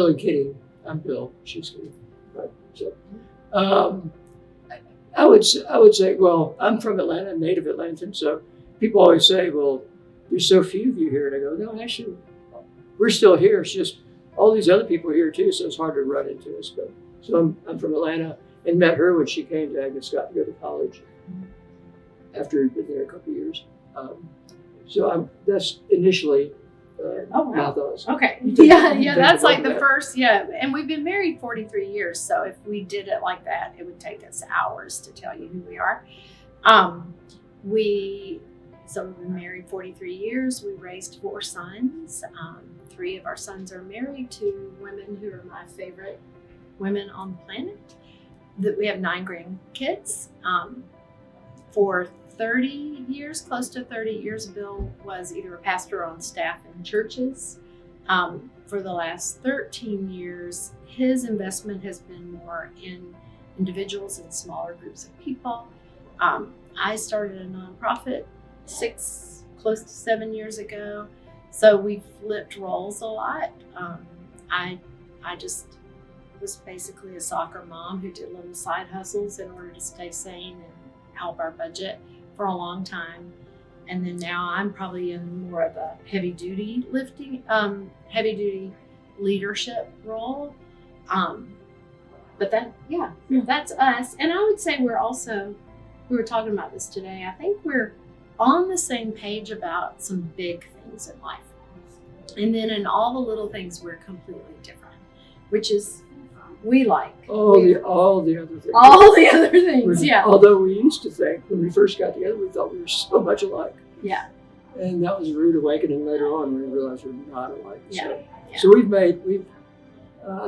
Bill and Kitti. I'm Bill. She's Kitti. Right. So, I would say, well, I'm from Atlanta, I'm native Atlantan. So people always say, well, there's so few of you here, and I go, no, actually, we're still here. It's just all these other people are here too, so it's hard to run into us. But so I'm from Atlanta and met her when she came to Agnes Scott to go to college after we'd been there a couple of years. That's initially my thoughts. Okay. Yeah, that's like the first, and we've been married 43 years, so if we did it like that, it would take us hours to tell you who we are. So we've been married 43 years. We raised 4 sons. 3 of our sons are married to women who are my favorite women on the planet. We have 9 grandkids. For 30 years, close to 30 years, Bill was either a pastor or on staff in churches. For the last 13 years, his investment has been more in individuals and smaller groups of people. I started a nonprofit close to 7 years ago. So we flipped roles a lot. I just was basically a soccer mom who did little side hustles in order to stay sane and help our budget for a long time. And then now I'm probably in more of a heavy duty leadership role. But that's us. And I would say we were talking about this today. I think we're on the same page about some big things in life. And then in all the little things, we're completely different, which is we like. All the other things. All the other things, yeah. Although we used to think, when we first got together, we thought we were so much alike. Yeah. And that was a rude awakening later on when we realized we're not alike. Yeah. So I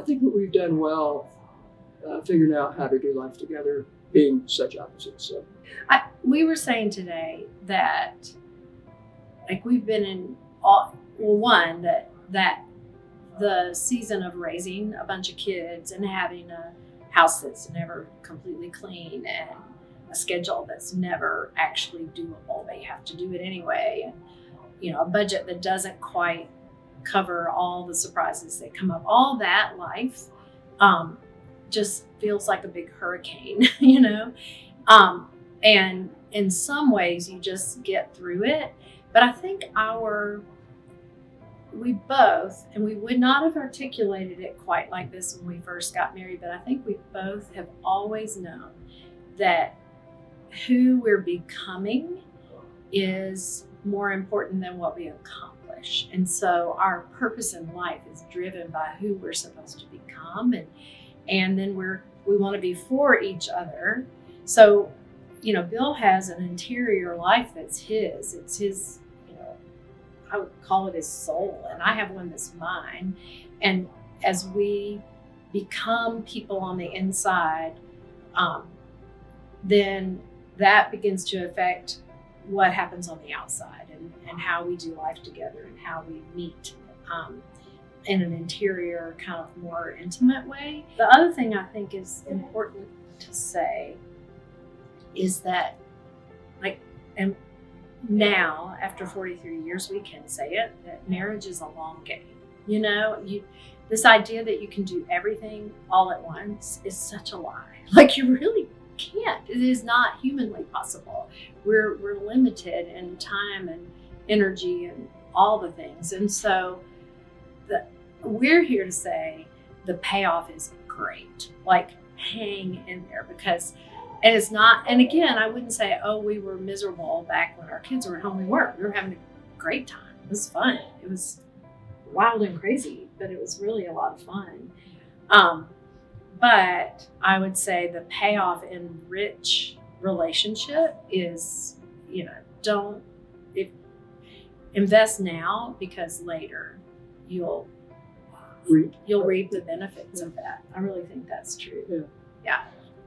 think that we've done well figuring out how to do life together, being such opposites. So. We were saying today that, like, we've been in that the season of raising a bunch of kids and having a house that's never completely clean and a schedule that's never actually doable. They have to do it anyway. And, a budget that doesn't quite cover all the surprises that come up. All that life just feels like a big hurricane, and in some ways you just get through it. But I think we both, and we would not have articulated it quite like this when we first got married, but I think we both have always known that who we're becoming is more important than what we accomplish. And so our purpose in life is driven by who we're supposed to become. And then we want to be for each other. So, Bill has an interior life that's his. It's his, I would call it his soul. And I have one that's mine. And as we become people on the inside, then that begins to affect what happens on the outside and how we do life together and how we meet in an interior, kind of more intimate way. The other thing I think is important to say is that, and now after 43 years, we can say it, that marriage is a long game. This idea that you can do everything all at once is such a lie. You really can't. It is not humanly possible. We're limited in time and energy and all the things. And so we're here to say the payoff is great. Hang in there, because, and it's not, and again, I wouldn't say, we were miserable back when our kids were at home. We were having a great time. It was fun. It was wild and crazy, but it was really a lot of fun. But I would say the payoff in rich relationship is, invest now, because later you'll reap the benefits of that. I really think that's true. Yeah.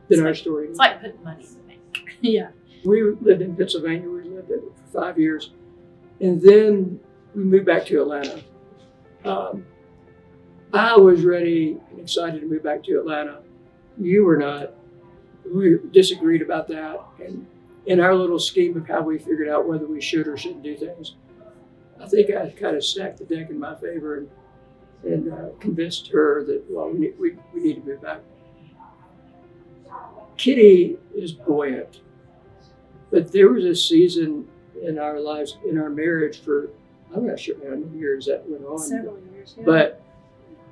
In our story. It's like putting money in the bank. Yeah. We lived in Pennsylvania. We lived there for 5 years. And then we moved back to Atlanta. I was ready and excited to move back to Atlanta. You were not. We disagreed about that. And in our little scheme of how we figured out whether we should or shouldn't do things, I think I kind of stacked the deck in my favor. And and convinced her that, well, we need to move back. Kitty is buoyant, but there was a season in our lives, in our marriage for, I'm not sure how many years that went on. Several years, yeah. But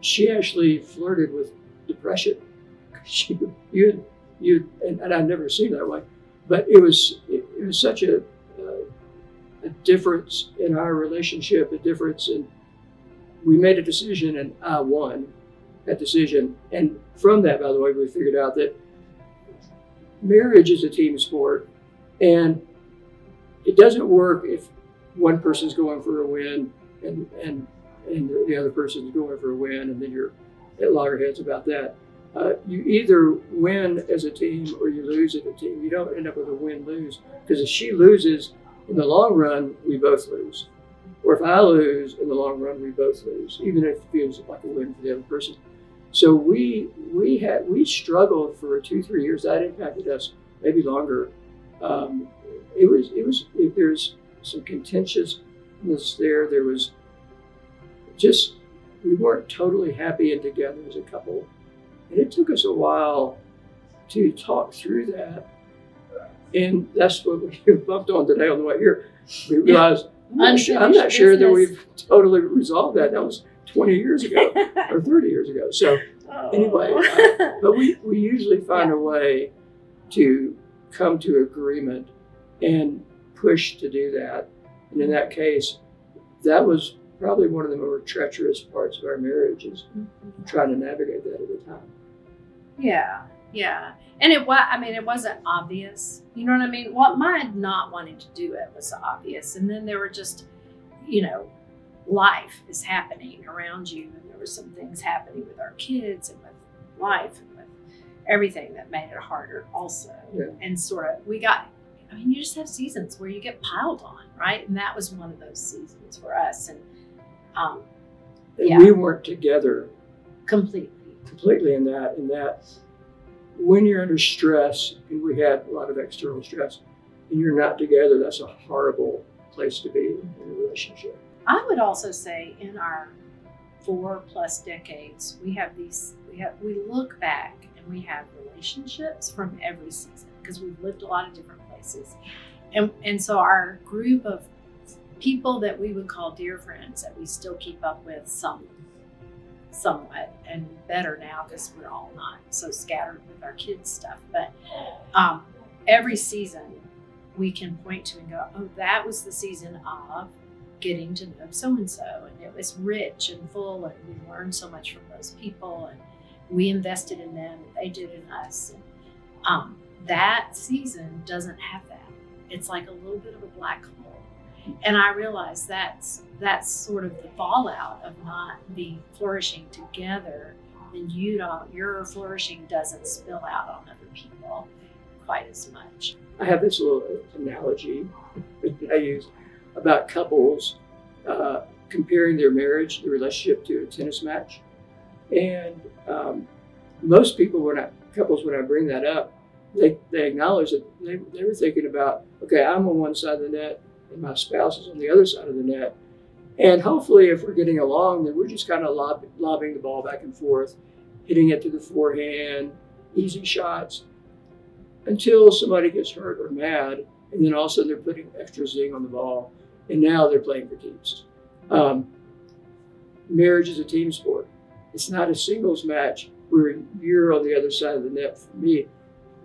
she actually flirted with depression. And I've never seen that way, but it was such a difference in our relationship, a difference in, we made a decision and I won that decision. And from that, by the way, we figured out that marriage is a team sport, and it doesn't work if one person's going for a win and the other person's going for a win, and then you're at loggerheads about that. You either win as a team or you lose as a team. You don't end up with a win-lose, because if she loses, in the long run, we both lose. Or if I lose, in the long run, we both lose, even if it feels like a win for the other person. So we struggled for 2-3 years. That impacted us, maybe longer. There's some contentiousness there. There was just, we weren't totally happy and together as a couple. And it took us a while to talk through that. And that's what we bumped on today on the way here. We realized, I'm not sure that we've totally resolved that. That was 20 years ago or 30 years ago. So anyway, but we usually find a way to come to agreement and push to do that. And in that case, that was probably one of the more treacherous parts of our marriage, is trying to navigate that at the time. Yeah. And it wasn't obvious. You know what I mean? What my not wanting to do it was obvious. And then there were just, life is happening around you. And there were some things happening with our kids and with life and with everything that made it harder also. Yeah. And you just have seasons where you get piled on, right? And that was one of those seasons for us. And we weren't together completely in that when you're under stress, and we had a lot of external stress, and you're not together, that's a horrible place to be in a relationship. I would also say in our 4+ decades, we look back and we have relationships from every season, because we've lived a lot of different places. And so our group of people that we would call dear friends, that we still keep up with somewhat, and better now because we're all not so scattered with our kids' stuff. But every season we can point to and go, oh, that was the season of getting to know so-and-so, and it was rich and full, and we learned so much from those people, and we invested in them, and they did in us. And that season doesn't have that. It's like a little bit of a black hole. And I realize that's sort of the fallout of not being flourishing together. Then your flourishing doesn't spill out on other people quite as much. I have this little analogy that I use about couples comparing their marriage, their relationship, to a tennis match. And most people, when I bring that up, they acknowledge that they were thinking about, okay, I'm on one side of the net and my spouse is on the other side of the net. And hopefully, if we're getting along, then we're just kind of lobbing the ball back and forth, hitting it to the forehand, easy shots, until somebody gets hurt or mad, and then all of a sudden they're putting extra zing on the ball, and now they're playing for keeps. Marriage is a team sport. It's not a singles match where you're on the other side of the net. For me,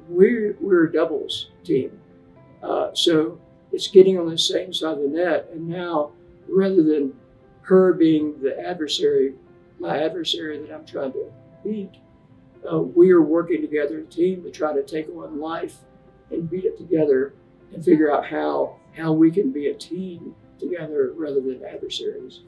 we're a doubles team. So it's getting on the same side of the net, and now, rather than her being the adversary, my adversary that I'm trying to beat, we are working together as a team to try to take on life and beat it together, and figure out how we can be a team together rather than adversaries.